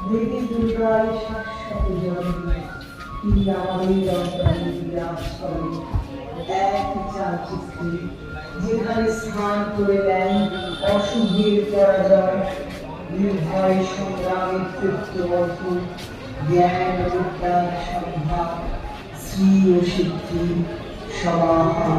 দেবী দুর্গার শাশ্বত জন্মে তিনি আমাদের অন্তরে বিরাজ করেন এক চাচিত্রে, যেখানে স্নান করে দেন অশুভের পরাজয়, নির্ভয় সংগ্রামের তৃপ্ত জ্ঞান বিদ্যার সন্ধ্যা, শ্রী ও সিদ্ধি সমাহা।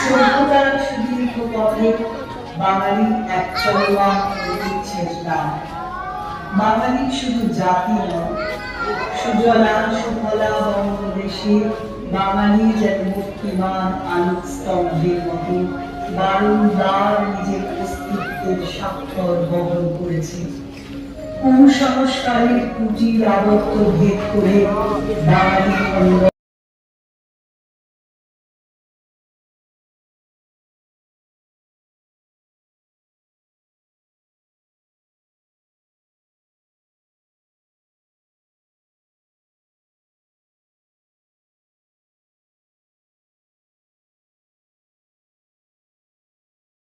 সভ্যতার সুদীর্ঘ পথে বাঙালি এক চলমান ঐতিহ্যের। বাঙালি শুধু জাতি নয়, সুজলা সুফলা বঙ্গদেশে বাঙালি যেন মূর্তিমান আলোক স্তম্ভের মতো বারংবার নিজের অস্তিত্বের স্বাক্ষর বহন করেছে। কুসংস্কারের কুটির আবর্ত ভেদ করে বাঙালি